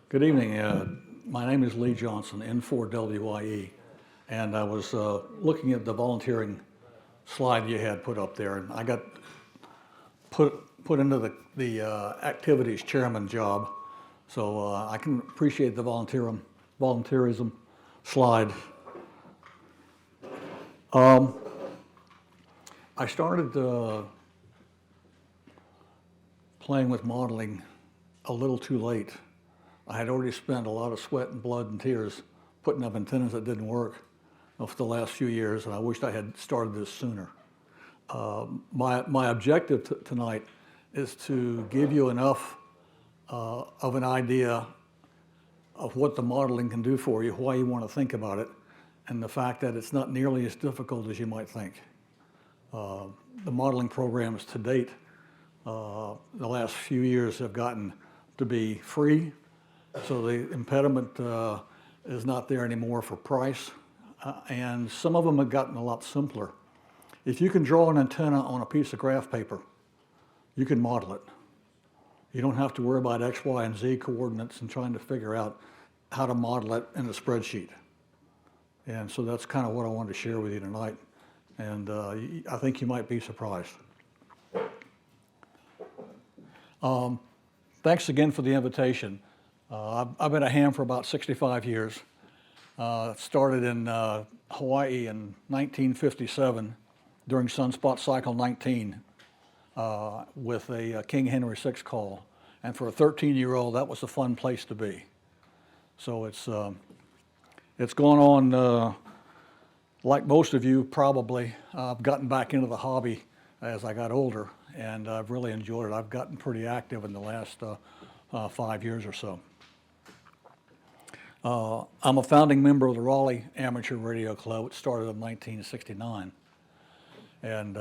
Good evening. My name is Lee Johnson, N4WYE, and I was looking at the volunteering slide you had put up there, and I got put into the activities chairman job, so I can appreciate the volunteerism slide. I started playing with modeling a little too late. I had already spent a lot of sweat and blood and tears putting up antennas that didn't work for the last few years, and I wished I had started this sooner. My objective tonight is to give you enough of an idea of what the modeling can do for you, why you want to think about it, and the fact that it's not nearly as difficult as you might think. The modeling programs to date, the last few years have gotten to be free, so the impediment is not there anymore for price, and some of them have gotten a lot simpler. If you can draw an antenna on a piece of graph paper, you can model it. You don't have to worry about X, Y, and Z coordinates and trying to figure out how to model it in a spreadsheet. And so that's kind of what I wanted to share with you tonight, and I think you might be surprised. Thanks again for the invitation. I've been a ham for about 65 years. Started in Hawaii in 1957 during Sunspot Cycle 19 with a King Henry VI call. And for a 13-year-old, that was a fun place to be. So it's gone on, like most of you probably. I've gotten back into the hobby as I got older, and I've really enjoyed it. I've gotten pretty active in the last 5 years or so. I'm a founding member of the Raleigh Amateur Radio Club. It started in 1969. And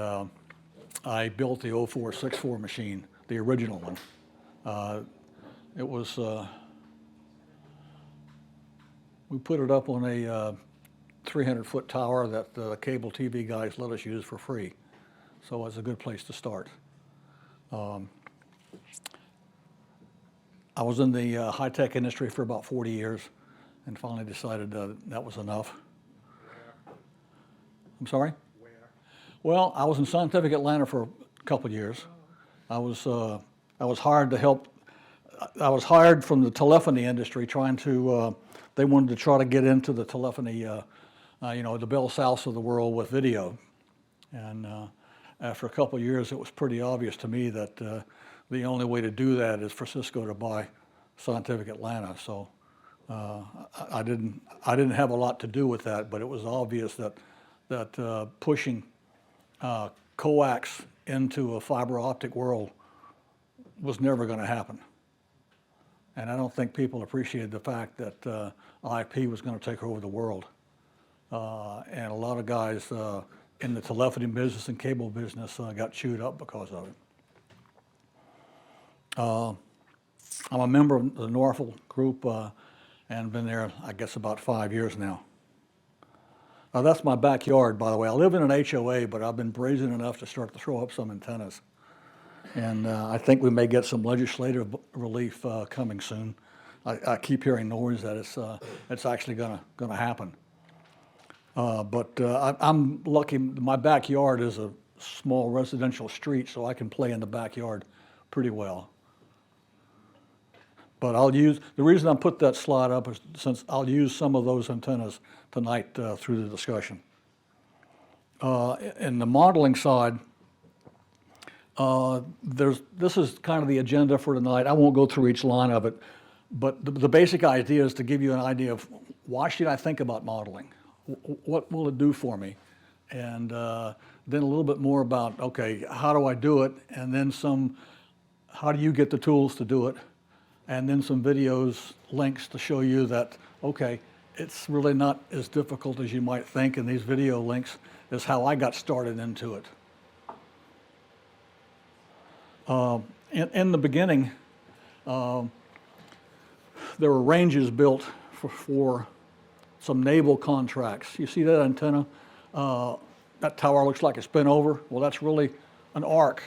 I built the 0464 machine, the original one. It was, we put it up on a 300-foot tower that the cable TV guys let us use for free. So it was a good place to start. I was in the high-tech industry for about 40 years and finally decided that was enough. I'm sorry? Where? Well, I was in Scientific Atlanta for a couple of years. I was hired to help. I was hired from the telephony industry, trying to. They wanted to try to get into the telephony, the Bell Souths of the world with video. And after a couple of years, it was pretty obvious to me that the only way to do that is for Cisco to buy Scientific Atlanta. So I didn't have a lot to do with that, but it was obvious that pushing coax into a fiber optic world was never going to happen. And I don't think people appreciated the fact that IP was going to take over the world. And a lot of guys in the telephony business and cable business got chewed up because of it. I'm a member of the Norfolk group and been there, I guess, about 5 years now. That's my backyard, by the way. I live in an HOA, but I've been brazen enough to start to throw up some antennas. And I think we may get some legislative relief coming soon. I keep hearing noise that it's actually going to happen. But I'm lucky. My backyard is a small residential street, so I can play in the backyard pretty well. But the reason I put that slide up is since I'll use some of those antennas tonight through the discussion. In the modeling side, this is kind of the agenda for tonight. I won't go through each line of it, but the basic idea is to give you an idea of why should I think about modeling? What will it do for me? And then a little bit more about, okay, how do I do it? And then how do you get the tools to do it? And then some videos, links to show you that, okay, it's really not as difficult as you might think, and these video links is how I got started into it. In the beginning, there were ranges built for some naval contracts. You see that antenna That tower looks like it's bent over. Well, that's really an arc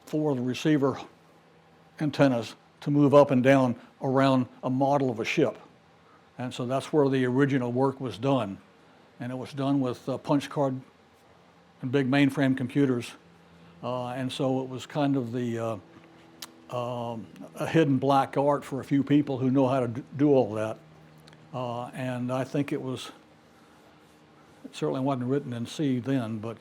for the receiver antennas to move up and down around a model of a ship. And so that's where the original work was done. And it was done with punch card and big mainframe computers. And so it was kind of a hidden black art for a few people who know how to do all that. And I think it certainly wasn't written in C then, but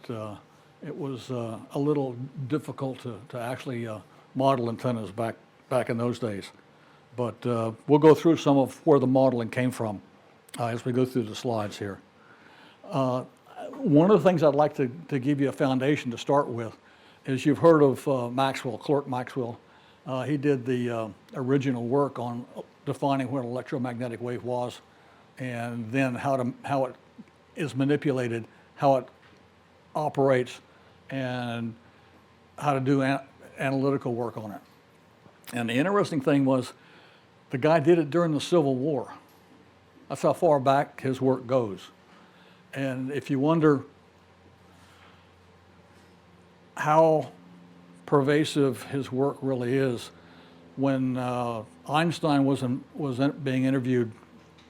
it was a little difficult to actually model antennas back in those days. But we'll go through some of where the modeling came from as we go through the slides here. One of the things I'd like to give you a foundation to start with is you've heard of Maxwell, Clerk Maxwell. He did the original work on defining what an electromagnetic wave was, and then how it is manipulated, how it operates, and how to do analytical work on it. And the interesting thing was, the guy did it during the Civil War. That's how far back his work goes. And if you wonder how pervasive his work really is, when Einstein was being interviewed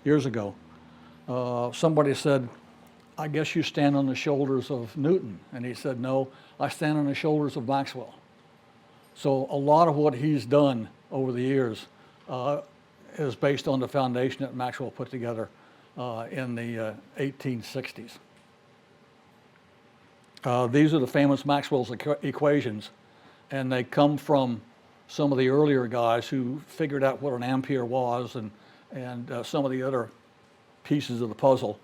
years ago, somebody said, "I guess you stand on the shoulders of Newton." And he said, "No, I stand on the shoulders of Maxwell." So a lot of what he's done over the years is based on the foundation that Maxwell put together in the 1860s. These are the famous Maxwell's equations, and they come from some of the earlier guys who figured out what an ampere was and some of the other pieces of the puzzle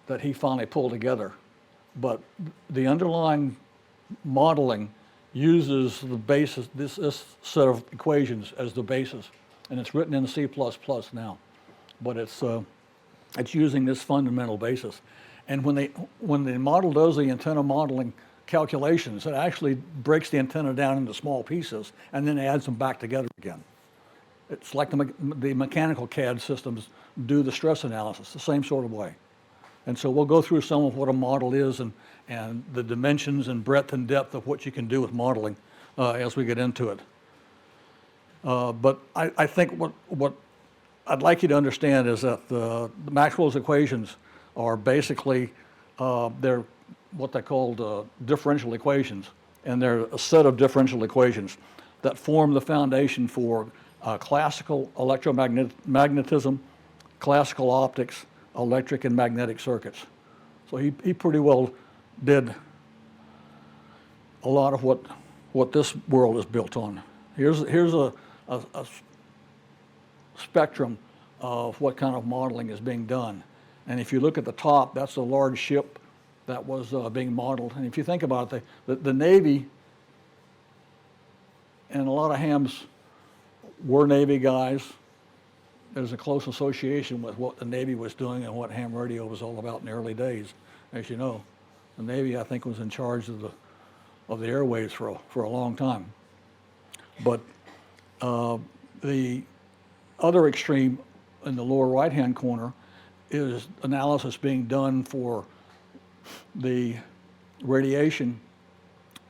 that he finally pulled together. But the underlying modeling uses the basis, this set of equations as the basis, and it's written in C++ now, but it's using this fundamental basis. And when the model does the antenna modeling calculations, it actually breaks the antenna down into small pieces and then adds them back together again. It's like the mechanical CAD systems do the stress analysis, the same sort of way. And so we'll go through some of what a model is and the dimensions and breadth and depth of what you can do with modeling as we get into it. But I think what I'd like you to understand is that the Maxwell's equations are basically, they're what they called differential equations. And they're a set of differential equations that form the foundation for classical electromagnetism, classical optics, electric and magnetic circuits. So he pretty well did a lot of what this world is built on. Here's a spectrum of what kind of modeling is being done. And if you look at the top, that's a large ship that was being modeled. And if you think about it, the Navy, and a lot of hams were Navy guys. There's a close association with what the Navy was doing and what ham radio was all about in the early days. As you know, the Navy, I think, was in charge of the airwaves for a long time. But the other extreme in the lower right-hand corner is analysis being done for the radiation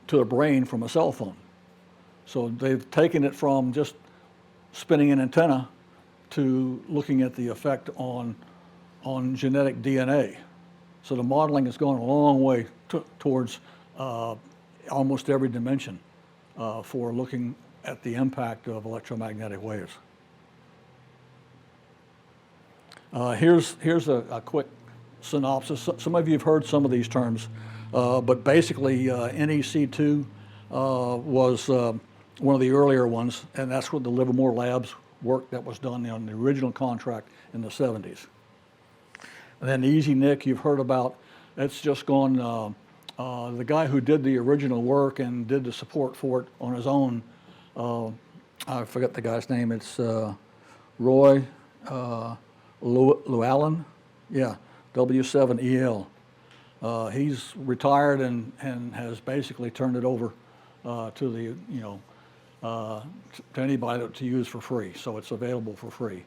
to the brain from a cell phone. So they've taken it from just spinning an antenna to looking at the effect on genetic DNA. So the modeling has gone a long way towards almost every dimension for looking at the impact of electromagnetic waves. Here's a quick synopsis. Some of you have heard some of these terms, but basically NEC2 was one of the earlier ones, and that's what the Livermore Labs work that was done on the original contract in the 70s. And then EasyNIC, you've heard about. It's just gone, the guy who did the original work and did the support for it on his own, I forget the guy's name, it's Roy Llewellyn, yeah, W7EL. He's retired and has basically turned it over to the, to anybody to use for free, so it's available for free.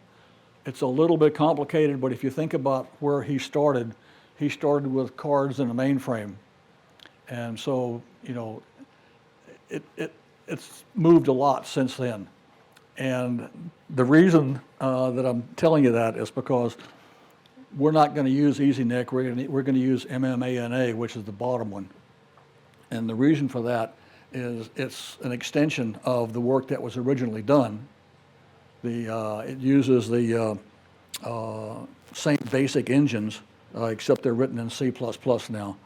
It's a little bit complicated, but if you think about where he started, he started with cards in a mainframe. And so, you know, it's moved a lot since then. And the reason that I'm telling you that is because we're not going to use EasyNIC. We're going to use MMANA, which is the bottom one. And the reason for that is it's an extension of the work that was originally done. It uses the same basic engines, except they're written in C++ now.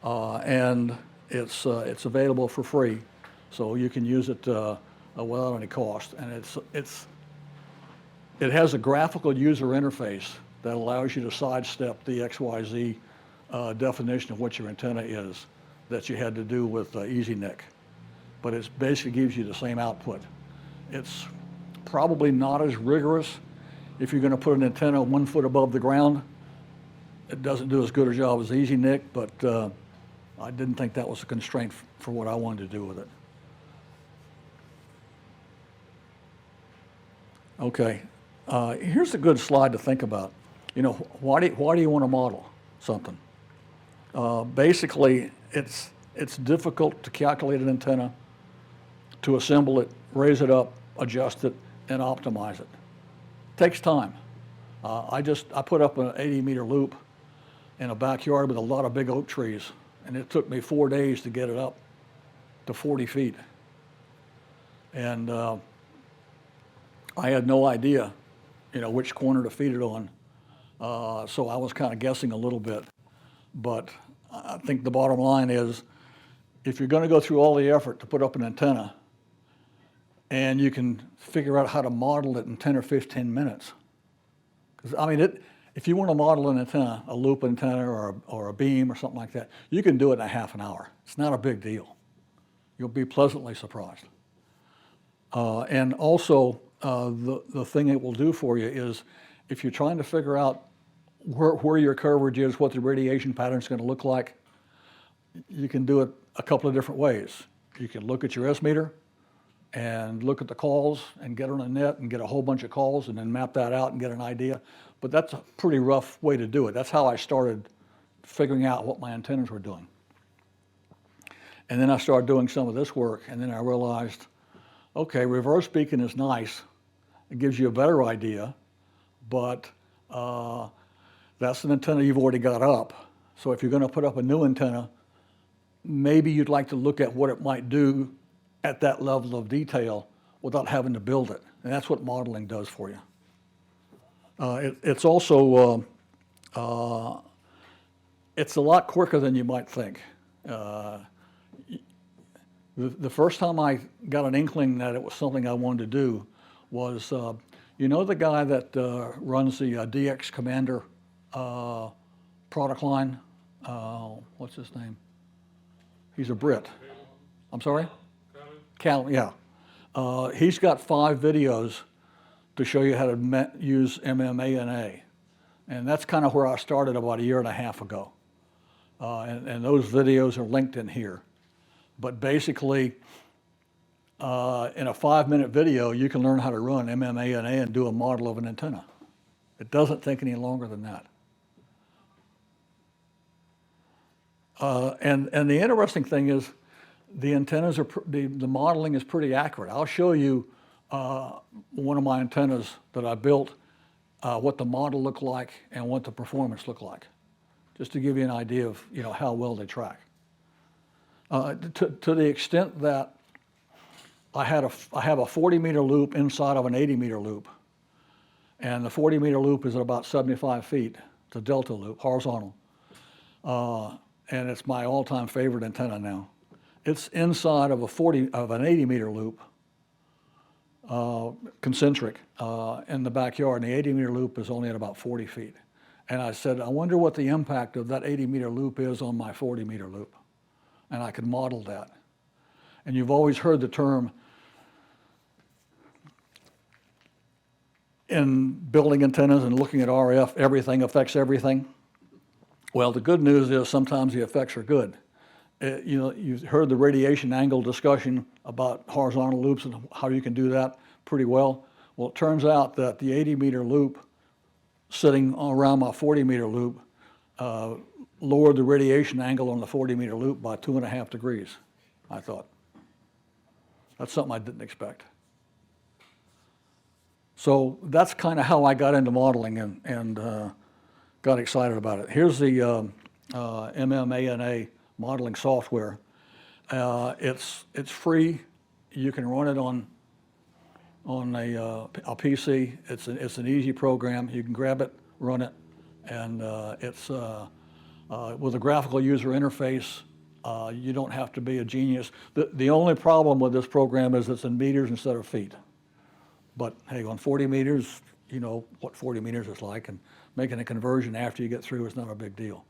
And it's available for free, so you can use it without any cost. And it has a graphical user interface that allows you to sidestep the XYZ definition of what your antenna is that you had to do with EasyNIC. But it basically gives you the same output. It's probably not as rigorous if you're going to put an antenna 1 foot above the ground. It doesn't do as good a job as EasyNIC, but I didn't think that was a constraint for what I wanted to do with it. Okay, here's a good slide to think about. You know, why do you want to model something? Basically, it's difficult to calculate an antenna, to assemble it, raise it up, adjust it, and optimize it. Takes time. I put up an 80-meter loop in a backyard with a lot of big oak trees, and it took me 4 days to get it up to 40 feet. And I had no idea, you know, which corner to feed it on. So I was kind of guessing a little bit. But I think the bottom line is, if you're going to go through all the effort to put up an antenna, and you can figure out how to model it in 10 or 15 minutes. Because, I mean, if you want to model an antenna, a loop antenna or a beam or something like that, you can do it in a half an hour. It's not a big deal. You'll be pleasantly surprised. And also, the thing it will do for you is, if you're trying to figure out where your coverage is, what the radiation pattern is going to look like, you can do it a couple of different ways. You can look at your S-meter and look at the calls and get on a net and get a whole bunch of calls and then map that out and get an idea. But that's a pretty rough way to do it. That's how I started figuring out what my antennas were doing. And then I started doing some of this work, and then I realized, okay, reverse beacon is nice. It gives you a better idea, but that's an antenna you've already got up. So if you're going to put up a new antenna, maybe you'd like to look at what it might do at that level of detail without having to build it. And that's what modeling does for you. It's also, it's a lot quicker than you might think. The first time I got an inkling that it was something I wanted to do was, you know the guy that runs the DX Commander product line? What's his name? He's a Brit. I'm sorry? Cal, yeah. He's got 5 videos to show you how to use MMANA. And that's kind of where I started about 1.5 years ago. And those videos are linked in here. But basically, in a 5-minute video, you can learn how to run MMANA and do a model of an antenna. It doesn't take any longer than that. And the interesting thing is, the antennas are, the modeling is pretty accurate. I'll show you one of my antennas that I built, what the model looked like and what the performance looked like, just to give you an idea of, you know, how well they track. To the extent that I have a 40-meter loop inside of an 80-meter loop, and the 40-meter loop is at about 75 feet. It's a delta loop, horizontal, and it's my all-time favorite antenna now. It's inside of an 80-meter loop, concentric, in the backyard, and the 80-meter loop is only at about 40 feet. And I said, I wonder what the impact of that 80-meter loop is on my 40-meter loop. And I could model that. And you've always heard the term in building antennas and looking at RF, everything affects everything. Well, the good news is sometimes the effects are good. You know, you've heard the radiation angle discussion about horizontal loops and how you can do that pretty well. Well, it turns out that the 80-meter loop sitting around my 40-meter loop lowered the radiation angle on the 40-meter loop by 2.5 degrees, I thought. That's something I didn't expect. So that's kind of how I got into modeling and got excited about it. Here's the MMANA modeling software. It's free. You can run it on a PC. It's an easy program. You can grab it, run it, and it's with a graphical user interface. You don't have to be a genius. The only problem with this program is it's in meters instead of feet. But hey, on 40 meters, you know what 40 meters is like, and making a conversion after you get through is not a big deal.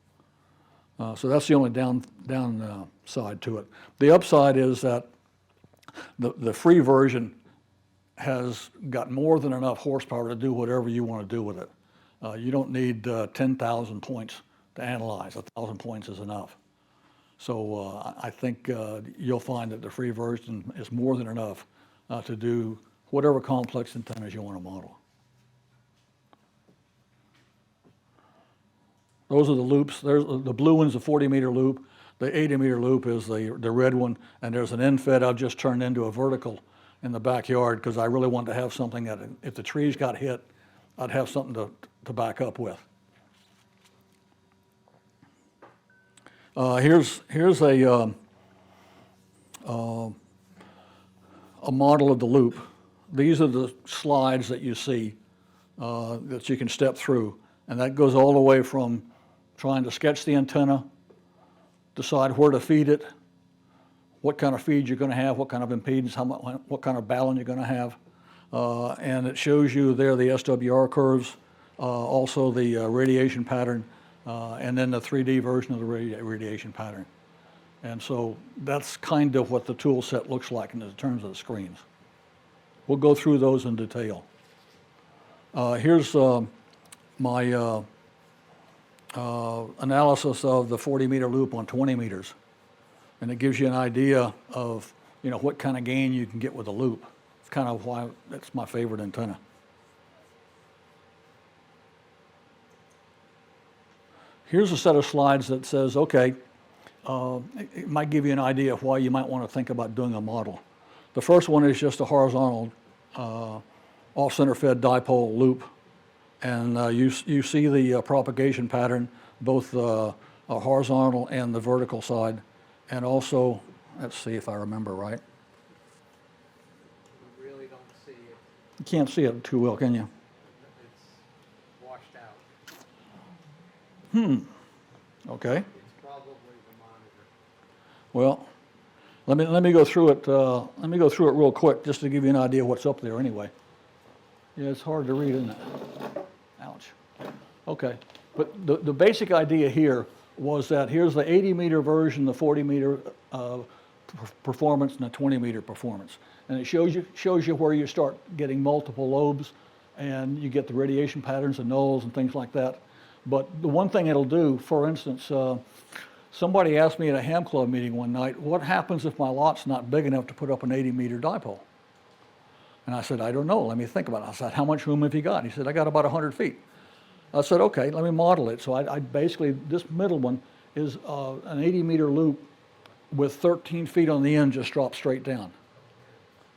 So that's the only downside to it. The upside is that the free version has got more than enough horsepower to do whatever you want to do with it. You don't need 10,000 points to analyze. 1,000 points is enough. So I think you'll find that the free version is more than enough to do whatever complex antennas you want to model. Those are the loops. There's the blue one's a 40-meter loop. The 80-meter loop is the red one, and there's an end fed I've just turned into a vertical in the backyard because I really wanted to have something that if the trees got hit, I'd have something to back up with. Here's a model of the loop. These are the slides that you see that you can step through, and that goes all the way from trying to sketch the antenna, decide where to feed it, what kind of feed you're going to have, what kind of impedance, what kind of balun you're going to have, and it shows you there the SWR curves, also the radiation pattern, and then the 3D version of the radiation pattern. And so that's kind of what the tool set looks like in terms of the screens. We'll go through those in detail. Here's my analysis of the 40-meter loop on 20 meters. And it gives you an idea of, you know, what kind of gain you can get with a loop. It's kind of why that's my favorite antenna. Here's a set of slides that says, okay, it might give you an idea of why you might want to think about doing a model. The first one is just a horizontal off-center fed dipole loop. And you see the propagation pattern, both horizontal and the vertical side. And also, let's see if I remember right. You really don't see it. You can't see it too well, can you? It's washed out. Okay. It's probably the monitor. Well, let me go through it. Let me go through it real quick, just to give you an idea of what's up there. Anyway. Yeah, it's hard to read, isn't it? Ouch. Okay, but the basic idea here was that here's the 80-meter version, the 40-meter performance, and the 20-meter performance, and it shows you where you start getting multiple lobes, and you get the radiation patterns and nulls and things like that. But the one thing it'll do, for instance, somebody asked me at a ham club meeting one night, what happens if my lot's not big enough to put up an 80-meter dipole? And I said, I don't know, let me think about it. I said, how much room have you got? He said, I got about 100 feet. I said, okay, let me model it. So I basically, this middle one is an 80-meter loop with 13 feet on the end just drop straight down.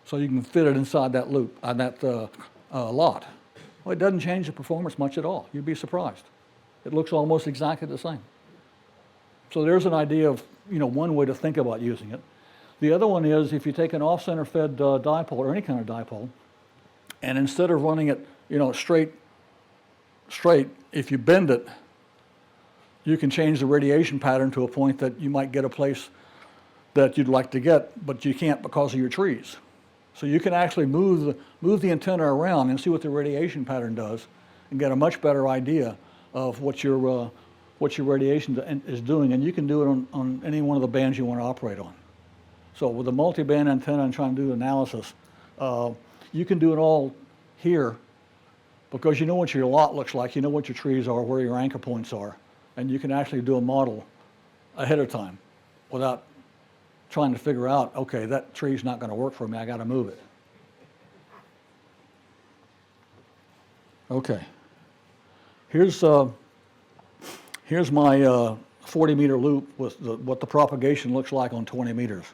So you can fit it inside that loop, on that lot. Well, it doesn't change the performance much at all. You'd be surprised. It looks almost exactly the same. So there's an idea of, you know, one way to think about using it. The other one is if you take an off-center fed dipole or any kind of dipole, and instead of running it, you know, straight, if you bend it, you can change the radiation pattern to a point that you might get a place that you'd like to get, but you can't because of your trees. So you can actually move the antenna around and see what the radiation pattern does, and get a much better idea of what your radiation is doing, and you can do it on any one of the bands you want to operate on. So with a multi-band antenna and trying to do analysis, you can do it all here because you know what your lot looks like, you know what your trees are, where your anchor points are, and you can actually do a model ahead of time without trying to figure out, okay, that tree's not going to work for me, I got to move it. Okay. Here's Here's my 40-meter loop with what the propagation looks like on 20 meters.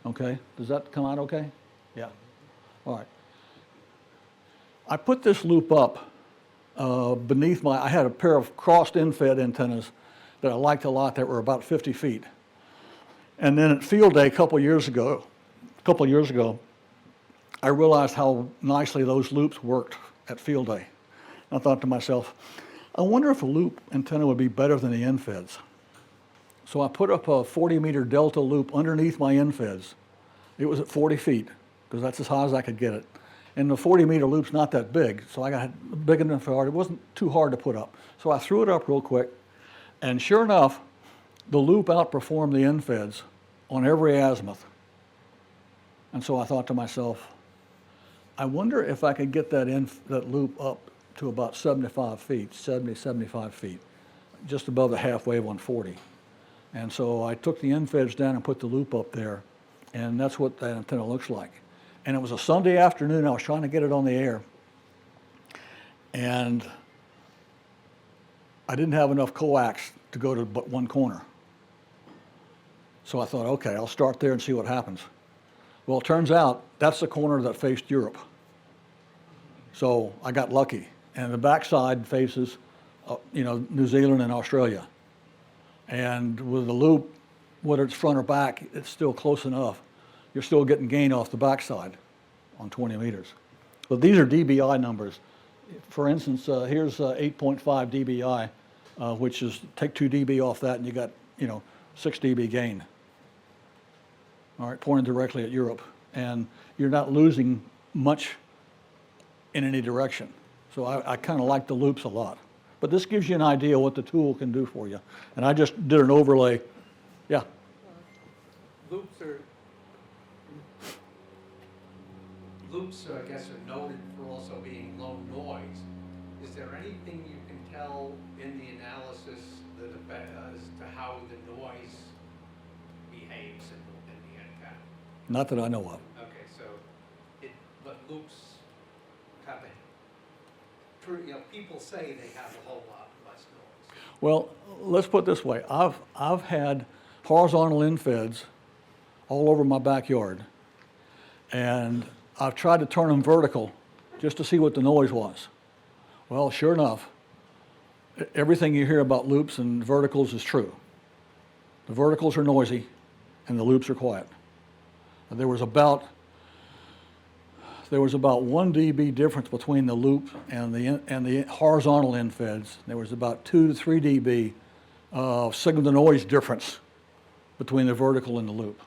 Okay, does that come out okay? Yeah. All right. I put this loop up beneath I had a pair of crossed in-fed antennas that I liked a lot that were about 50 feet. And then at field day a couple years ago, I realized how nicely those loops worked at field day. I thought to myself, I wonder if a loop antenna would be better than the in-feds. So I put up a 40-meter delta loop underneath my in-feds. It was at 40 feet, because that's as high as I could get it. And the 40-meter loop's not that big, so I got big enough for it. It wasn't too hard to put up. So I threw it up real quick, and sure enough, the loop outperformed the in-feds on every azimuth. And so I thought to myself, I wonder if I could get that loop up to about 75 feet, 75 feet, just above the half wave on 40. And so I took the in-feds down and put the loop up there, and that's what that antenna looks like. And it was a Sunday afternoon. I was trying to get it on the air, and I didn't have enough coax to go to but one corner. So I thought, okay, I'll start there and see what happens. Well, it turns out that's the corner that faced Europe. So I got lucky. And the backside faces, New Zealand and Australia. And with the loop, whether it's front or back, it's still close enough. You're still getting gain off the backside on 20 meters. But these are dBi numbers. For instance, here's 8.5 dBi, which is take 2 dB off that and you got, 6 dB gain. All right, pointing directly at Europe. And you're not losing much in any direction. So I kind of like the loops a lot. But this gives you an idea what the tool can do for you. And I just did an overlay. Yeah. Loops, I guess, are noted for also being low noise. Is there anything you can tell in the analysis as to how the noise behaves in the antenna? Not that I know of. Okay, so but loops have people say they have a whole lot less noise. Well, let's put it this way. I've had horizontal in-feds all over my backyard, and I've tried to turn them vertical just to see what the noise was. Well, sure enough, everything you hear about loops and verticals is true. The verticals are noisy, and the loops are quiet. And there was about 1 dB difference between the loop and the horizontal in-feds. There was about 2 to 3 dB signal-to-noise difference between the vertical and the loop.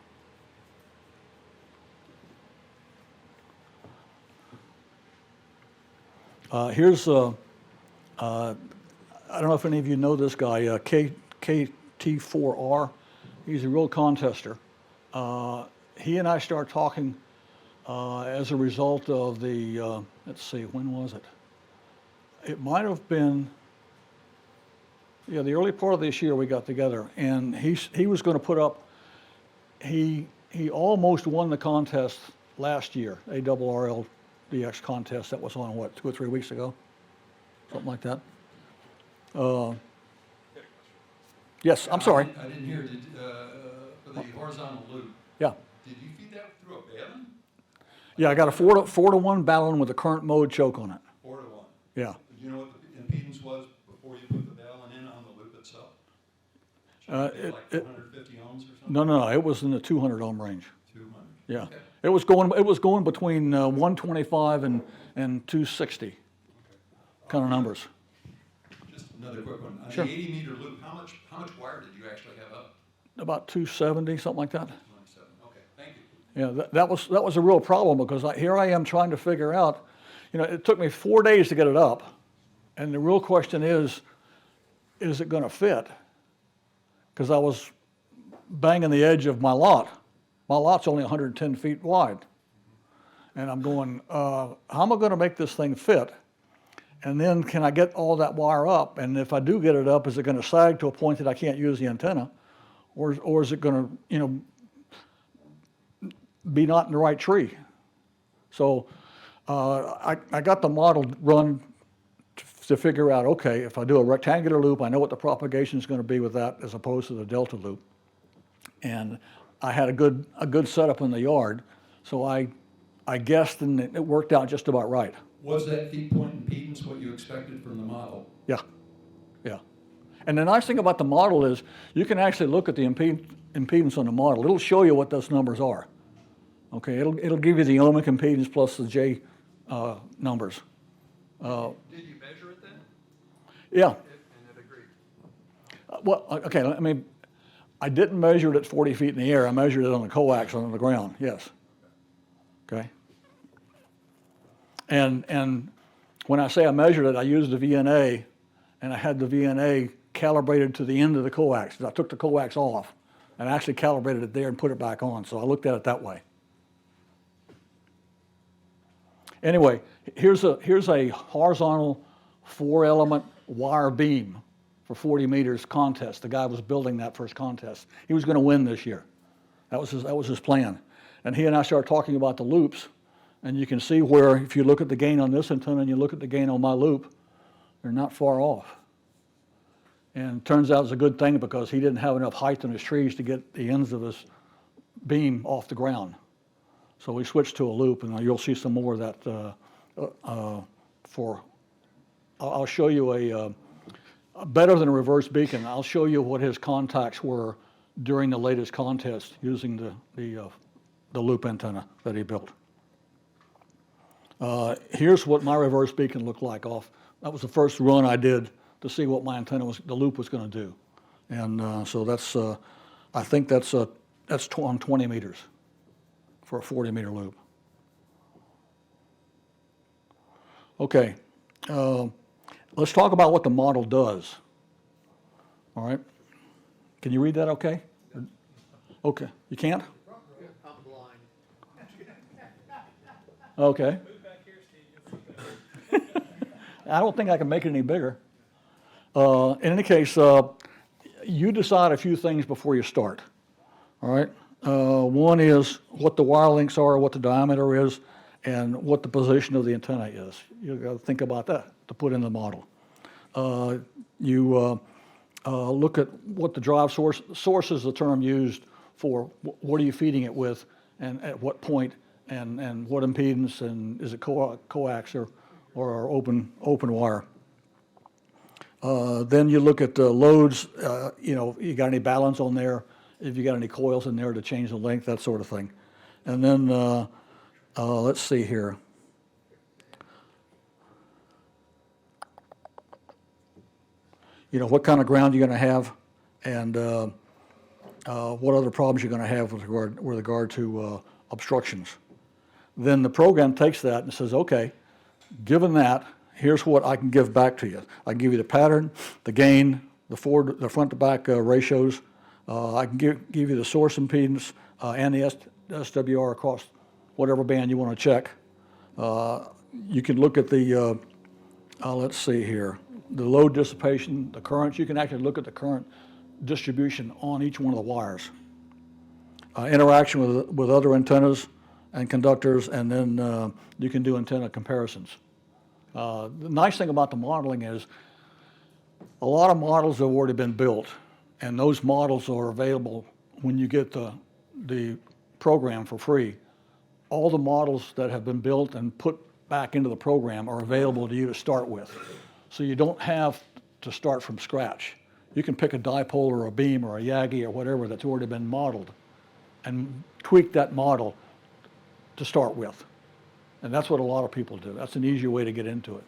Here's, I don't know if any of you know this guy, KT4R. He's a real contester. He and I started talking as a result of the, let's see, when was it? It might have been, the early part of this year we got together, and he was going to put up, he almost won the contest last year, ARRL DX contest that was on, 2 or 3 weeks ago? Something like that. Yes, I'm sorry. I didn't hear, for the horizontal loop, Yeah. did you feed that through a balun? Yeah, I got a 4-to-1 balun with a current mode choke on it. 4 to 1. Yeah. Do you know what the impedance was before you put the balun in on the loop itself? Like 450 ohms or something? No, it was in the 200 ohm range. 200. Yeah. Okay. It was going between 125 and 260 kind of numbers. Just another quick one. On Sure. the 80-meter loop, how much wire did you actually have up? About 270, something like that. 27. Okay, thank you. Yeah, that was a real problem because here I am trying to figure out, it took me 4 days to get it up, and the real question is it going to fit? Because I was banging the edge of my lot. My lot's only 110 feet wide. And I'm going, how am I going to make this thing fit? And then can I get all that wire up? And if I do get it up, is it going to sag to a point that I can't use the antenna? Or is it going to, be not in the right tree? So I got the model run to figure out, okay, if I do a rectangular loop, I know what the propagation is going to be with that as opposed to the delta loop. And I had a good setup in the yard, so I guessed, and it worked out just about right. Was that feed point impedance what you expected from the model? Yeah, yeah. And the nice thing about the model is you can actually look at the impedance on the model. It'll show you what those numbers are. Okay, it'll give you the ohmic impedance plus the J numbers. Did you measure it then? Yeah. And it agreed? Well, okay, I mean, I didn't measure it at 40 feet in the air. I measured it on the coax on the ground, yes. Okay. And when I say I measured it, I used the VNA, and I had the VNA calibrated to the end of the coax. I took the coax off and actually calibrated it there and put it back on. So I looked at it that way. Anyway, here's a horizontal 4-element wire beam for 40 meters contest. The guy was building that first contest. He was going to win this year. That was his plan. And he and I started talking about the loops, and you can see where if you look at the gain on this antenna and you look at the gain on my loop, they're not far off. And it turns out it's a good thing because he didn't have enough height in his trees to get the ends of his beam off the ground. So we switched to a loop, and you'll see some more of that I'll show you a better than a reverse beacon. I'll show you what his contacts were during the latest contest using the loop antenna that he built. Here's what my reverse beacon looked like that was the first run I did to see what my antenna the loop was going to do. And so that's, I think that's on 20 meters for a 40-meter loop. Okay, let's talk about what the model does. All right, can you read that okay? Okay, you can't? I'm blind. Okay. I don't think I can make it any bigger. In any case, you decide a few things before you start. All right. One is what the wire links are, what the diameter is, and what the position of the antenna is. You've got to think about that to put in the model. You look at what the drive source is the term used for what are you feeding it with, and at what point, and what impedance, and is it coax or open wire. Then you look at the loads, you got any balance on there, if you got any coils in there to change the length, that sort of thing. And then, let's see here. What kind of ground you're going to have, and what other problems you're going to have with regard to obstructions. Then the program takes that and says, okay, given that, here's what I can give back to you. I can give you the pattern, the gain, the front to back ratios. I can give you the source impedance and the SWR across whatever band you want to check. You can look at the, let's see here, the load dissipation, the currents. You can actually look at the current distribution on each one of the wires. Interaction with other antennas and conductors, and then you can do antenna comparisons. The nice thing about the modeling is a lot of models have already been built, and those models are available when you get the program for free. All the models that have been built and put back into the program are available to you to start with. So you don't have to start from scratch. You can pick a dipole or a beam or a Yagi or whatever that's already been modeled and tweak that model to start with. And that's what a lot of people do. That's an easier way to get into it.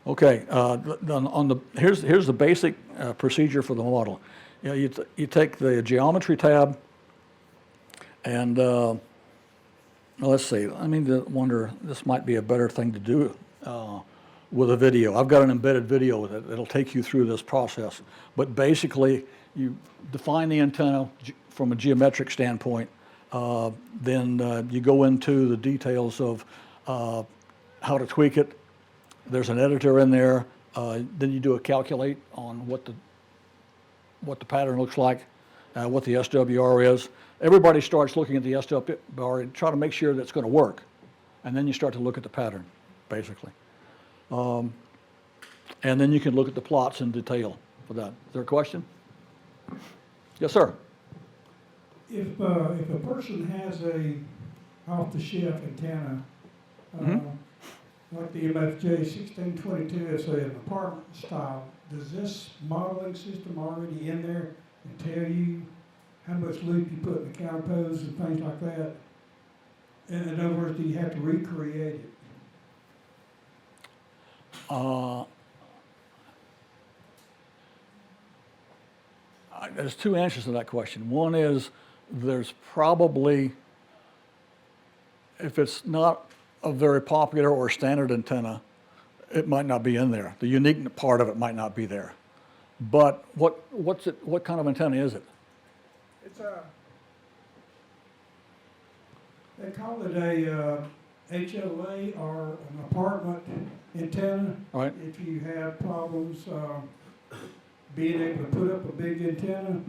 Okay, here's the basic procedure for the model. You take the geometry tab, and let's see. I mean, wonder this might be a better thing to do with a video. I've got an embedded video with it. It'll take you through this process. But basically, you define the antenna from a geometric standpoint. Then you go into the details of how to tweak it. There's an editor in there. Then you do a calculate on what the pattern looks like, what the SWR is. Everybody starts looking at the SWR and try to make sure that's going to work. and then you start to look at the pattern, basically. And then you can look at the plots in detail for that. Is there a question? Yes, sir. If a person has a off-the-shelf antenna, like the MFJ 1622, it's an apartment style, does this modeling system already in there and tell you how much loop you put in the counterpose and things like that? And in other words, do you have to recreate it? There's two answers to that question. One is there's probably, if it's not a very popular or standard antenna, it might not be in there. The unique part of it might not be there. But what kind of antenna is it? It's they call it a HOA or an apartment antenna. Right. If you have problems being able to put up a big antenna,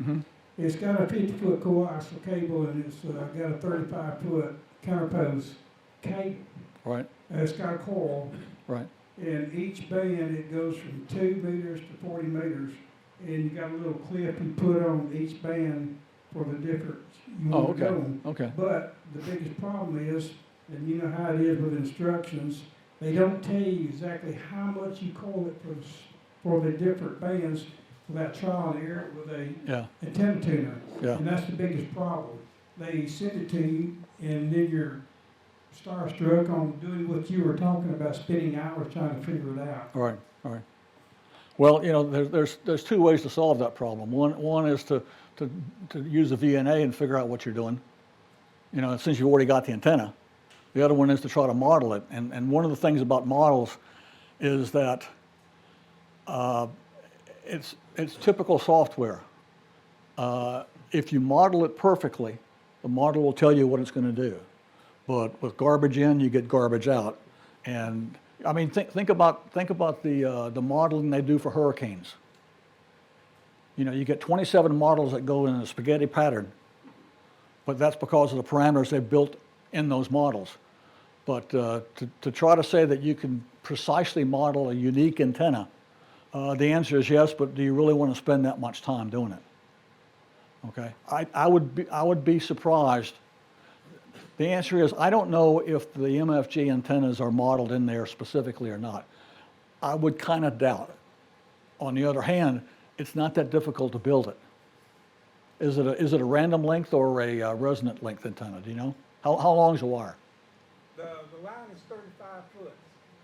it's got a 50-foot coaxial cable and it's got a 35-foot counterpose cable. Right, It's got a coil, right. and each band it goes from 2 meters to 40 meters, and you got a little clip you put on each band for the difference you Oh, want to okay, go on. okay. But the biggest problem is, and you know how it is with instructions, they don't tell you exactly how much you coil it for the different bands without trial and error with a Yeah, antenna tuner. yeah. And that's the biggest problem. They send it to you, and then you're starstruck on doing what you were talking about, spending hours trying to figure it out. All right, all right. Well, you know, there's two ways to solve that problem. One is to use the VNA and figure out what you're doing, you know, since you've already got the antenna. The other one is to try to model it. And one of the things about models is that it's typical software. If you model it perfectly, the model will tell you what it's going to do. But with garbage in, you get garbage out. And I mean, think about the modeling they do for hurricanes. You know, you get 27 models that go in a spaghetti pattern, but that's because of the parameters they've built in those models. But to try to say that you can precisely model a unique antenna, the answer is yes, but do you really want to spend that much time doing it? Okay, I would be surprised. The answer is I don't know if the MFG antennas are modeled in there specifically or not. I would kind of doubt it. On the other hand, it's not that difficult to build it. Is it a random length or a resonant length antenna? Do you know? How long is the wire? The line is 35 foot.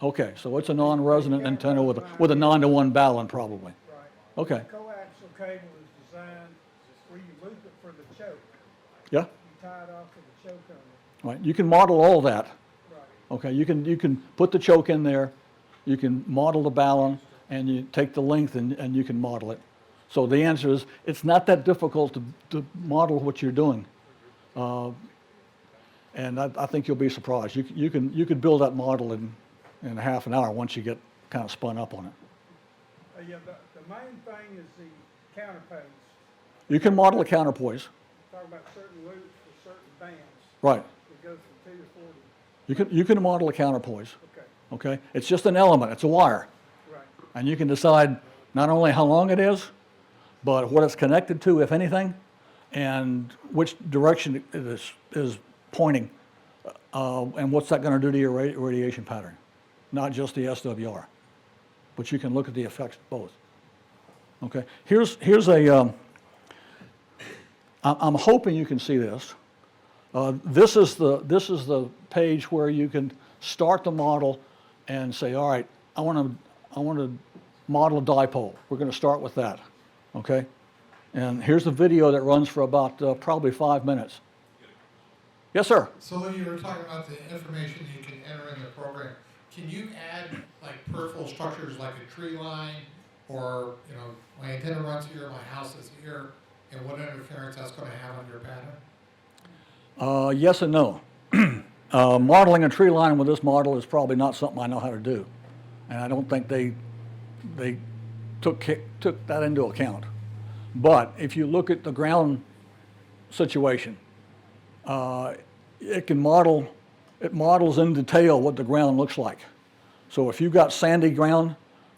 Okay, so it's a non-resonant antenna with a 9-to-1 balun probably. Right. Okay, The coaxial cable is designed where you loop it for the choke. yeah, You tie it off to the choke on it. right. You can model all that. Right. Okay, you can put the choke in there, you can model the balun, and you take the length and you can model it. So the answer is, it's not that difficult to model what you're doing. And I think you'll be surprised. You could build that model in half an hour once you get kind of spun up on it. Yeah, the main thing is the counterpose. You can model a counterpoise, Talk about certain loops for certain bands. right. It goes from 2 to 40. You can model a counterpoise, Okay, okay? It's just an element, it's a wire. right. And you can decide not only how long it is, but what it's connected to, if anything, and which direction it is pointing, and what's that going to do to your radiation pattern, not just the SWR. But you can look at the effects of both. Okay, here's a. I'm hoping you can see this. This is the page where you can start the model and say, all right, I want to model a dipole. We're going to start with that. Okay, and here's the video that runs for about probably 5 minutes. Yes, sir. So you were talking about the information you can enter in the program. Can you add like peripheral structures like a tree line, or you know, my antenna runs here, my house is here, and what interference that's going to have on your pattern? Yes and no. Modeling a tree line with this model is probably not something I know how to do, and I don't think they took that into account. But if you look at the ground situation, it can model it models in detail what the ground looks like. So if you've got sandy ground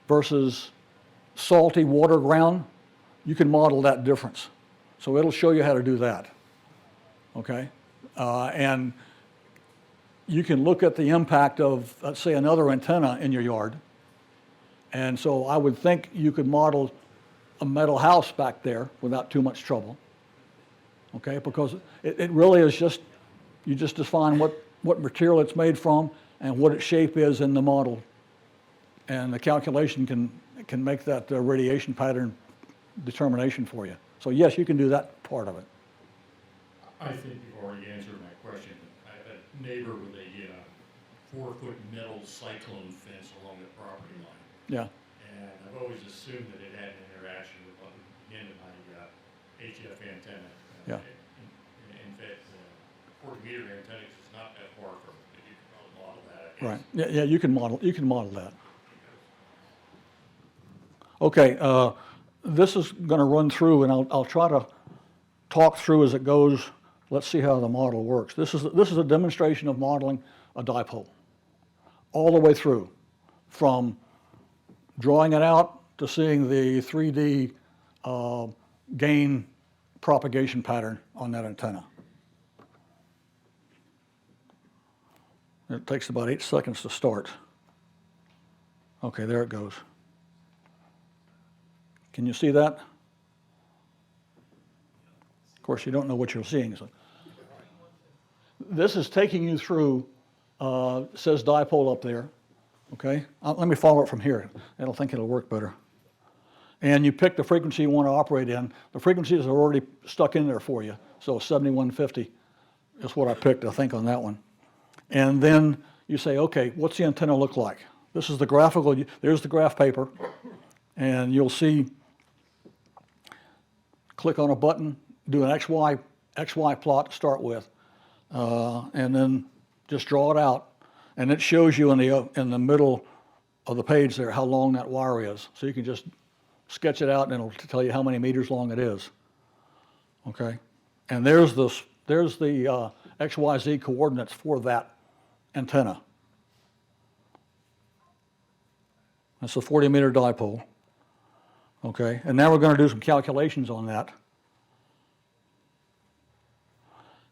versus salty water ground, you can model that difference. So it'll show you how to do that, okay? And you can look at the impact of, let's say, another antenna in your yard. And so I would think you could model a metal house back there without too much trouble, okay? Because it really is just, you just define what material it's made from and what its shape is in the model. And the calculation can make that radiation pattern determination for you. So yes, you can do that part of it. I think you've already answered my question. I have a neighbor with a 4-foot metal cyclone fence along the property line. Yeah, And I've always assumed that it had an interaction with the end of my HF antenna. Yeah. In fact, 40-meter antenna is not that far from it, but you can probably model that, I guess. right. Yeah, you can model that. Okay, this is going to run through, and I'll try to talk through as it goes. Let's see how the model works. This is a demonstration of modeling a dipole, all the way through, from drawing it out to seeing the 3D gain propagation pattern on that antenna. It takes about 8 seconds to start. Okay, there it goes. Can you see that? Of course, you don't know what you're seeing. So. This is taking you through, says dipole up there, okay? Let me follow it from here. I don't think it'll work better. And you pick the frequency you want to operate in. The frequencies are already stuck in there for you. So 7150 is what I picked, I think, on that one. And then you say, okay, what's the antenna look like? This is the graphical, there's the graph paper. And you'll see, click on a button, do an XY plot to start with, and then just draw it out. And it shows you in the middle of the page there how long that wire is. So you can just sketch it out and it'll tell you how many meters long it is. Okay? And there's the XYZ coordinates for that antenna. That's a 40-meter dipole. Okay, and now we're going to do some calculations on that.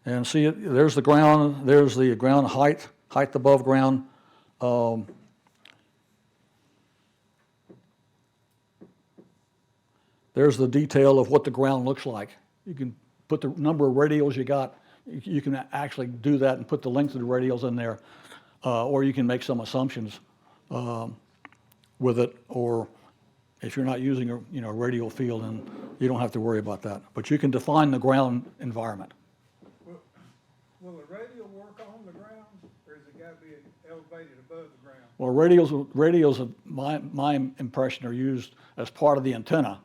And see, there's the ground height above ground. There's the detail of what the ground looks like. You can put the number of radials you got. You can actually do that and put the length of the radials in there, or you can make some assumptions with it, or if you're not using a radial field, then you don't have to worry about that. But you can define the ground environment. Will the radial work on the ground, or has it got to be elevated above the ground? Well, radials, my impression, are used as part of the antenna.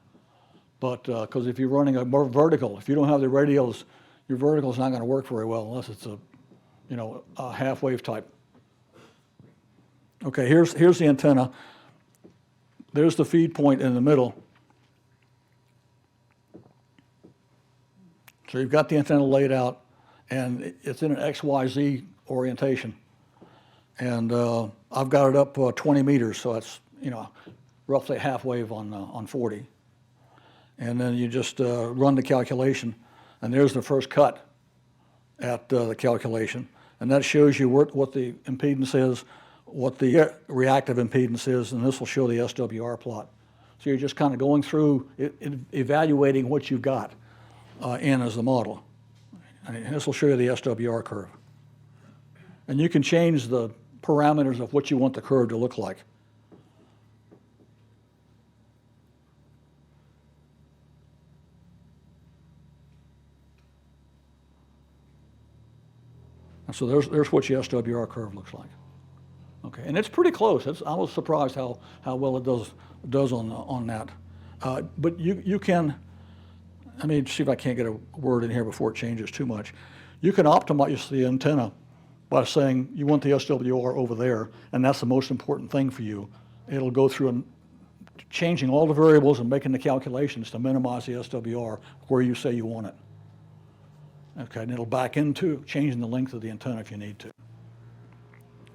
But because if you're running a more vertical, if you don't have the radials, your vertical is not going to work very well unless it's a half wave type. Okay, here's the antenna. There's the feed point in the middle. So you've got the antenna laid out, and it's in an XYZ orientation. And I've got it up 20 meters, so that's roughly half wave on 40. And then you just run the calculation, and there's the first cut at the calculation. And that shows you what the impedance is, what the reactive impedance is, and this will show the SWR plot. So you're just kind of going through evaluating what you've got in as the model. And this will show you the SWR curve. And you can change the parameters of what you want the curve to look like. And so there's what your SWR curve looks like. Okay, and it's pretty close. I was surprised how well it does on that. But you can, let me see if I can't get a word in here before it changes too much. You can optimize the antenna by saying you want the SWR over there, and that's the most important thing for you. It'll go through and changing all the variables and making the calculations to minimize the SWR where you say you want it. Okay, and it'll back into changing the length of the antenna if you need to.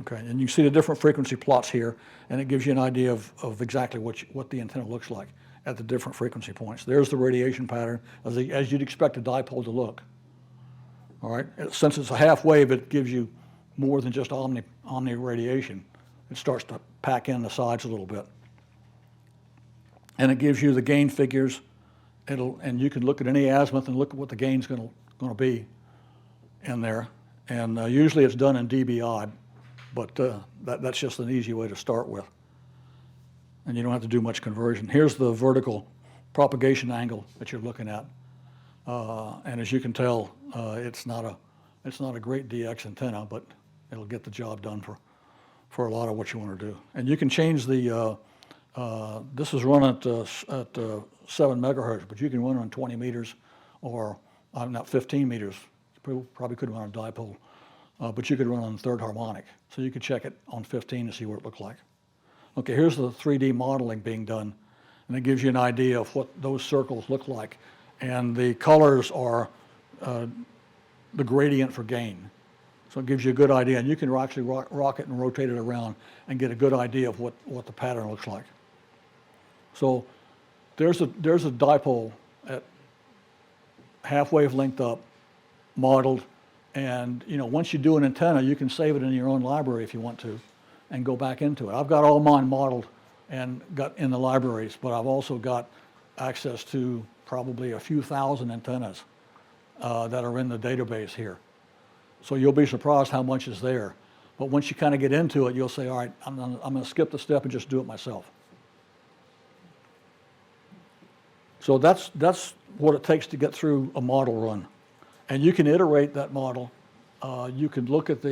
Okay, and you see the different frequency plots here, and it gives you an idea of exactly what the antenna looks like at the different frequency points. There's the radiation pattern as you'd expect a dipole to look. All right, since it's a half wave, it gives you more than just omni radiation. It starts to pack in the sides a little bit. And it gives you the gain figures. And you can look at any azimuth and look at what the gain's going to be in there. And usually it's done in dB odd, but that's just an easy way to start with. And you don't have to do much conversion. Here's the vertical propagation angle that you're looking at. And as you can tell, it's not a great DX antenna, but it'll get the job done for a lot of what you want to do. And you can change the, this is run at 7 megahertz, but you can run on 20 meters or not 15 meters. Probably could run on dipole, but you could run on third harmonic. So you could check it on 15 to see what it looked like. Okay, here's the 3D modeling being done, and it gives you an idea of what those circles look like. And the colors are the gradient for gain. So it gives you a good idea, and you can actually rock it and rotate it around and get a good idea of what the pattern looks like. So there's a dipole at half wavelength up, modeled, and once you do an antenna, you can save it in your own library if you want to, and go back into it. I've got all mine modeled and got in the libraries, but I've also got access to probably a few thousand antennas that are in the database here. So you'll be surprised how much is there. But once you kind of get into it, you'll say, all right, I'm going to skip the step and just do it myself. So that's what it takes to get through a model run. And you can iterate that model. You can look at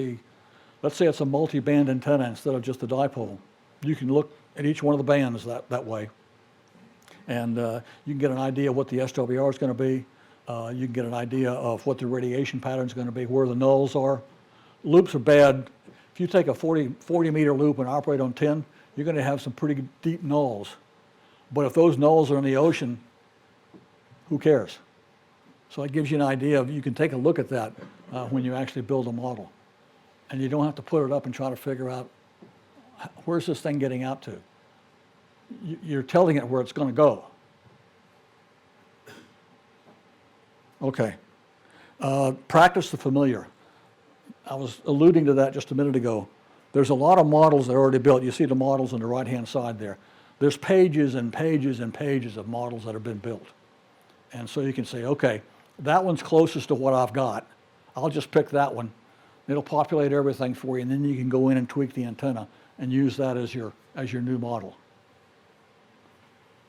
let's say it's a multi-band antenna instead of just a dipole. You can look at each one of the bands that way. And you can get an idea of what the SWR is going to be. You can get an idea of what the radiation pattern is going to be, where the nulls are. Loops are bad. If you take a 40 meter loop and operate on 10, you're going to have some pretty deep nulls. But if those nulls are in the ocean, who cares? So it gives you an idea of, you can take a look at that when you actually build a model. And you don't have to put it up and try to figure out, where's this thing getting out to? You're telling it where it's going to go. Okay. Practice the familiar. I was alluding to that just a minute ago. There's a lot of models that are already built. You see the models on the right-hand side there. There's pages and pages and pages of models that have been built. And so you can say, okay, that one's closest to what I've got. I'll just pick that one. It'll populate everything for you, and then you can go in and tweak the antenna and use that as your new model.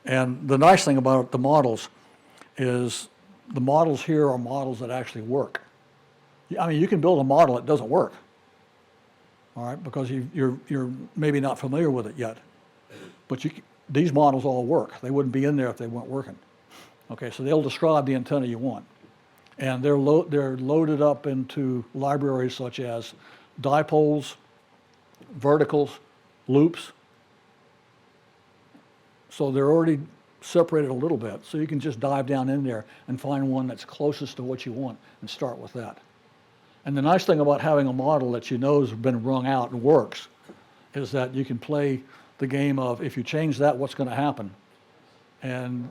And the nice thing about the models is the models here are models that actually work. I mean, you can build a model that doesn't work, all right, because you're maybe not familiar with it yet. But these models all work. They wouldn't be in there if they weren't working. Okay, so they'll describe the antenna you want. And they're loaded up into libraries such as dipoles, verticals, loops. So they're already separated a little bit. So you can just dive down in there and find one that's closest to what you want and start with that. And the nice thing about having a model that you know has been wrung out and works is that you can play the game of, if you change that, what's going to happen? And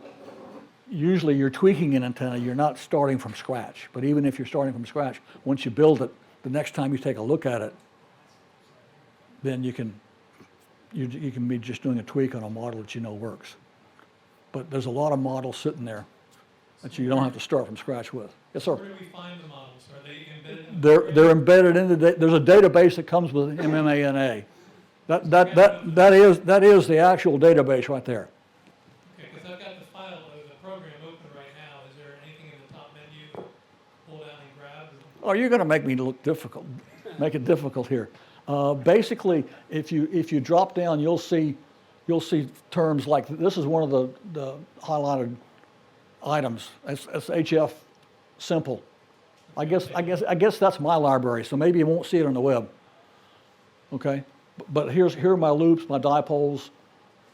usually you're tweaking an antenna, you're not starting from scratch. But even if you're starting from scratch, once you build it, the next time you take a look at it, then you can be just doing a tweak on a model that you know works. But there's a lot of models sitting there that you don't have to start from scratch with. Yes, sir? Where do we find the models? Are they embedded in They're embedded in there's a database that comes with MMANA. That is the actual database right there. Okay, because I've got the file of the program open right now. Is there anything in the top menu to pull down and grab? Oh, you're going to make me look difficult, make it difficult here. Basically, if you drop down, you'll see terms like, this is one of the highlighted items. It's HF simple. I guess that's my library, so maybe you won't see it on the web. Okay, but here are my loops, my dipoles,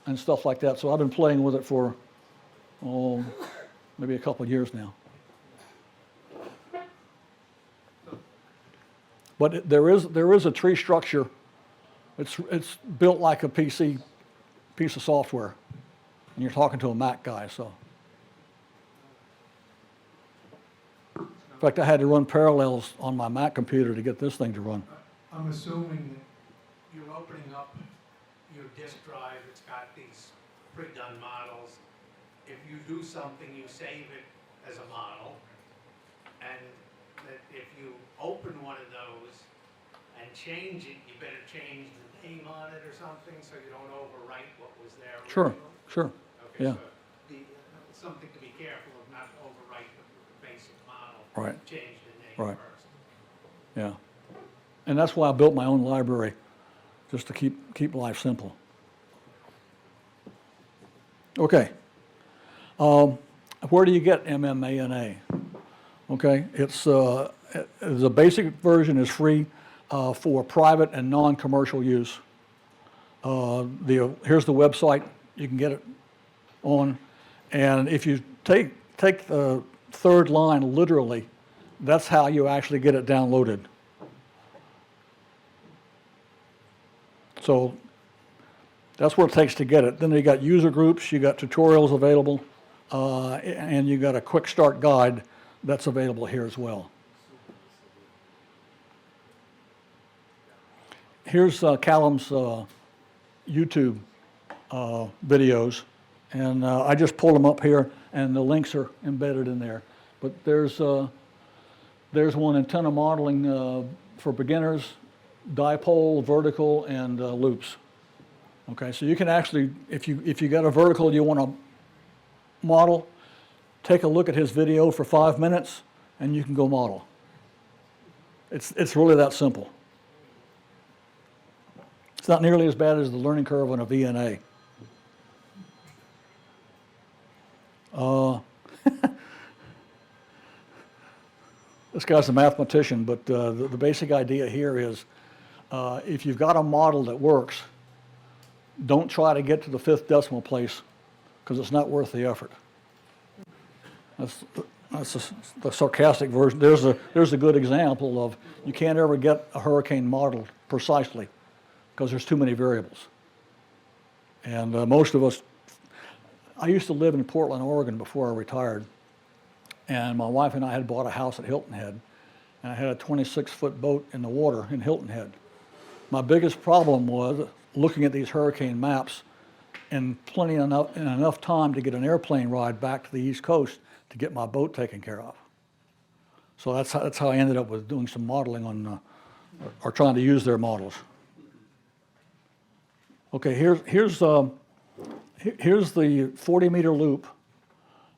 and stuff like that. So I've been playing with it for maybe a couple of years now. But there is a tree structure It's built like a PC piece of software, and you're talking to a Mac guy, so. In fact, I had to run parallels on my Mac computer to get this thing to run. I'm assuming that you're opening up your disk drive, it's got these pre-done models. If you do something, you save it as a model, and that if you open one of those and change it, you better change the name on it or something, so you don't overwrite what was there Sure, originally? sure, Okay, yeah. so something to be careful of, not to overwrite the basic model. Right. Change the name Right. first. yeah. And that's why I built my own library, just to keep life simple. Okay. Where do you get MMANA? Okay, the basic version is free for private and non-commercial use. Here's the website you can get it on, and if you take the third line literally, that's how you actually get it downloaded. So that's what it takes to get it. Then you got user groups, you got tutorials available, and you got a quick start guide that's available here as well. Here's Callum's YouTube videos, and I just pulled them up here, and the links are embedded in there. But there's one, antenna modeling for beginners, dipole, vertical, and loops. Okay, so you can actually, if you got a vertical you want to model, take a look at his video for 5 minutes, and you can go model. It's really that simple. It's not nearly as bad as the learning curve on a VNA. This guy's a mathematician, but the basic idea here is if you've got a model that works, don't try to get to the 5th decimal place, because it's not worth the effort. That's the sarcastic version. There's a good example of you can't ever get a hurricane modeled precisely because there's too many variables. And most of us, I used to live in Portland, Oregon before I retired, and my wife and I had bought a house at Hilton Head, and I had a 26-foot boat in the water in Hilton Head. My biggest problem was looking at these hurricane maps and enough time to get an airplane ride back to the East Coast to get my boat taken care of. So that's how I ended up with doing some modeling on, or trying to use their models. Okay, here's the 40-meter loop,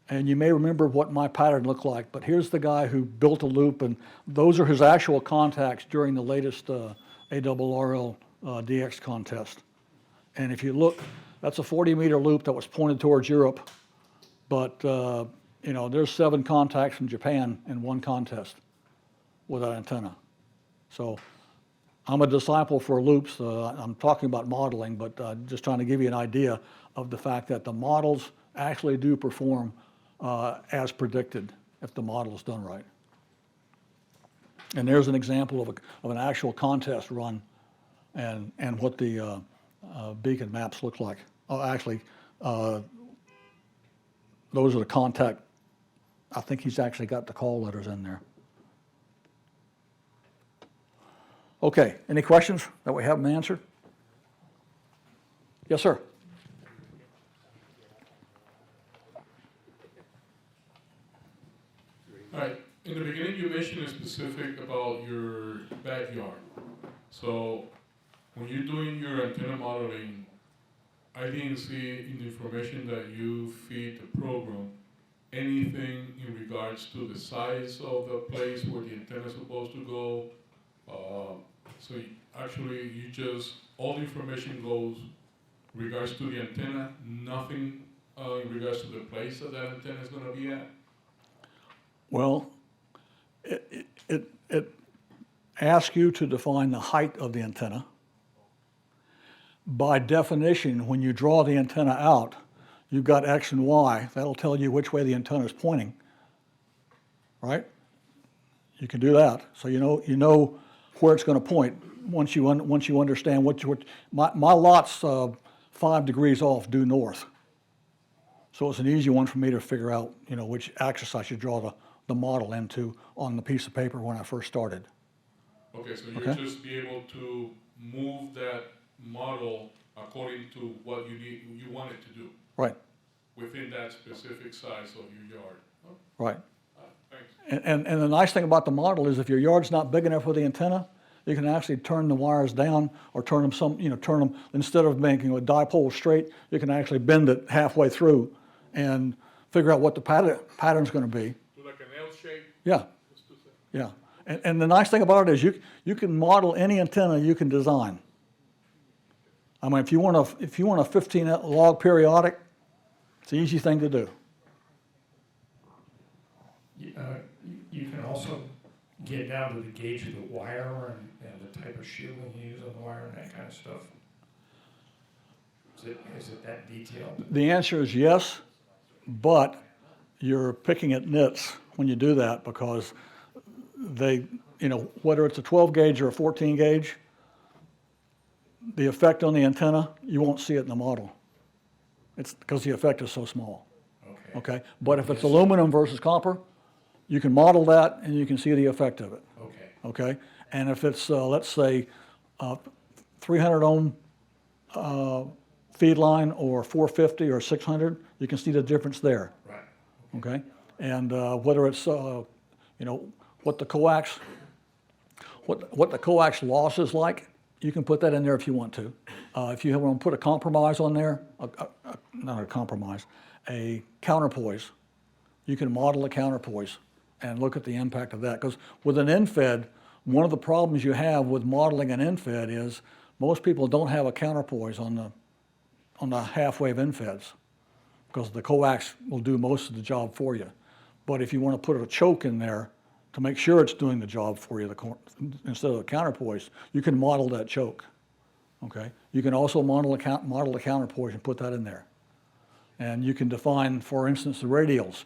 and you may remember what my pattern looked like, but here's the guy who built a loop, and those are his actual contacts during the latest ARRL DX contest. And if you look, that's a 40-meter loop that was pointed towards Europe, but there's 7 contacts from Japan in one contest with that antenna. So I'm a disciple for loops. I'm talking about modeling, but just trying to give you an idea of the fact that the models actually do perform as predicted if the model is done right. And there's an example of an actual contest run and what the beacon maps look like. Oh, actually, those are the contact. I think he's actually got the call letters in there. Okay, any questions that we haven't answered? Yes, sir. All right, in the beginning you mentioned a specific about your backyard. So when you're doing your antenna modeling, I didn't see in the information that you feed the program anything in regards to the size of the place where the antenna is supposed to go. So actually you just, all the information goes in regards to the antenna, nothing in regards to the place that antenna is going to be at? Well, it asks you to define the height of the antenna. By definition, when you draw the antenna out, you've got X and Y. That'll tell you which way the antenna is pointing, right? You can do that. So you know where it's going to point. once you understand my lot's 5 degrees off due north. So it's an easy one for me to figure out, which axis I should draw the model into on the piece of paper when I first started. Okay, so Okay. you'll just be able to move that model according to what you want it to do Right, within that specific size of your yard. Oh, right. thanks. And the nice thing about the model is if your yard's not big enough for the antenna, you can actually turn the wires down or turn them, instead of making a dipole straight, you can actually bend it halfway through and figure out what the pattern's gonna be. Do like an L shape? Yeah, Just to say. yeah. And the nice thing about it is you can model any antenna you can design. I mean, if you want a 15 log periodic, it's an easy thing to do. You can also get down to the gauge of the wire and the type of shielding you use on the wire and that kind of stuff. Is it that detailed? The answer is yes, but you're picking at nits when you do that because whether it's a 12 gauge or a 14 gauge, the effect on the antenna, you won't see it in the model. It's because the effect is so small. Okay? But if it's aluminum versus copper, you can model that and you can see the effect of it. Okay. Okay? And if it's, let's say, 300 ohm feed line or 450 or 600, you can see the difference there. Right. Okay? And whether it's, what the coax loss is like, you can put that in there if you want to. If you want to put a compromise on there, not a compromise, a counterpoise, you can model a counterpoise and look at the impact of that. Because with an end-fed, one of the problems you have with modeling an end-fed is most people don't have a counterpoise on the half-wave end-feds because the coax will do most of the job for you. But if you want to put a choke in there to make sure it's doing the job for you, instead of a counterpoise, you can model that choke. Okay? You can also model a counterpoise and put that in there. And you can define, for instance, the radials.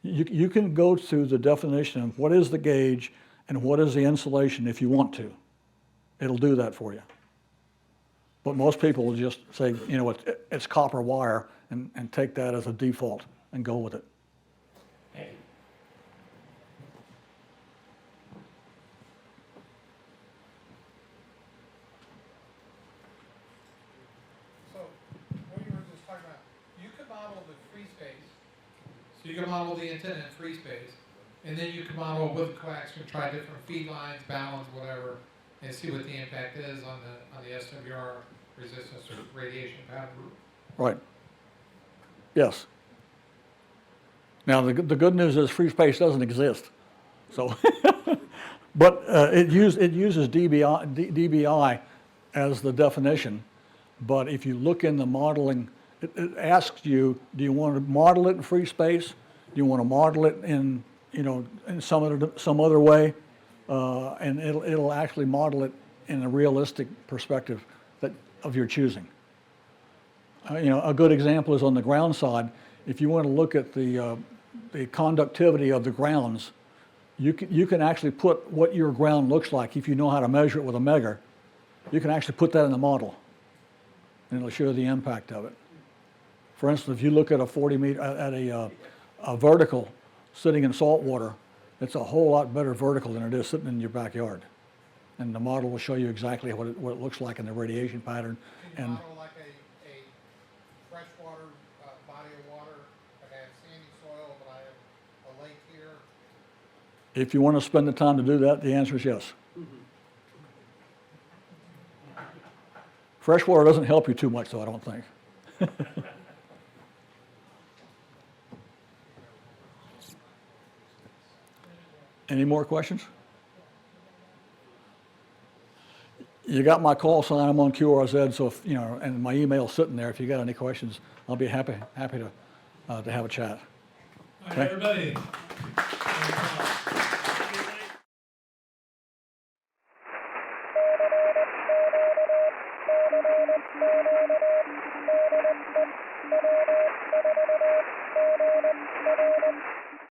You can go to the definition of what is the gauge and what is the insulation if you want to. It'll do that for you. But most people will just say, it's copper wire and take that as a default and go with it. Thank you. So, what you were just talking about, you could model the free space, so you can model the antenna in free space, and then you can model with the coax and try different feed lines, balance, whatever, and see what the impact is on the SWR resistance or radiation pattern. Right. Yes. Now, the good news is free space doesn't exist. So, but it uses dBi as the definition. But if you look in the modeling, it asks you, do you want to model it in free space? Do you want to model it in, in some other way? And it'll actually model it in a realistic perspective of your choosing. A good example is on the ground side. If you want to look at the conductivity of the grounds, you can actually put what your ground looks like. If you know how to measure it with a megger, you can actually put that in the model, and it'll show the impact of it. For instance, if you look at a 40 meter at a vertical sitting in salt water, it's a whole lot better vertical than it is sitting in your backyard, and the model will show you exactly what it looks like in the radiation pattern. Can you And model like a freshwater body of water, like I have sandy soil, but I have a lake here? if you want to spend the time to do that, the answer is yes. Freshwater doesn't help you too much, though, I don't think. Any more questions? You got my call sign. I'm on QRZ, so if, and my email's sitting there. If you got any questions, I'll be happy to have a chat. All right, everybody.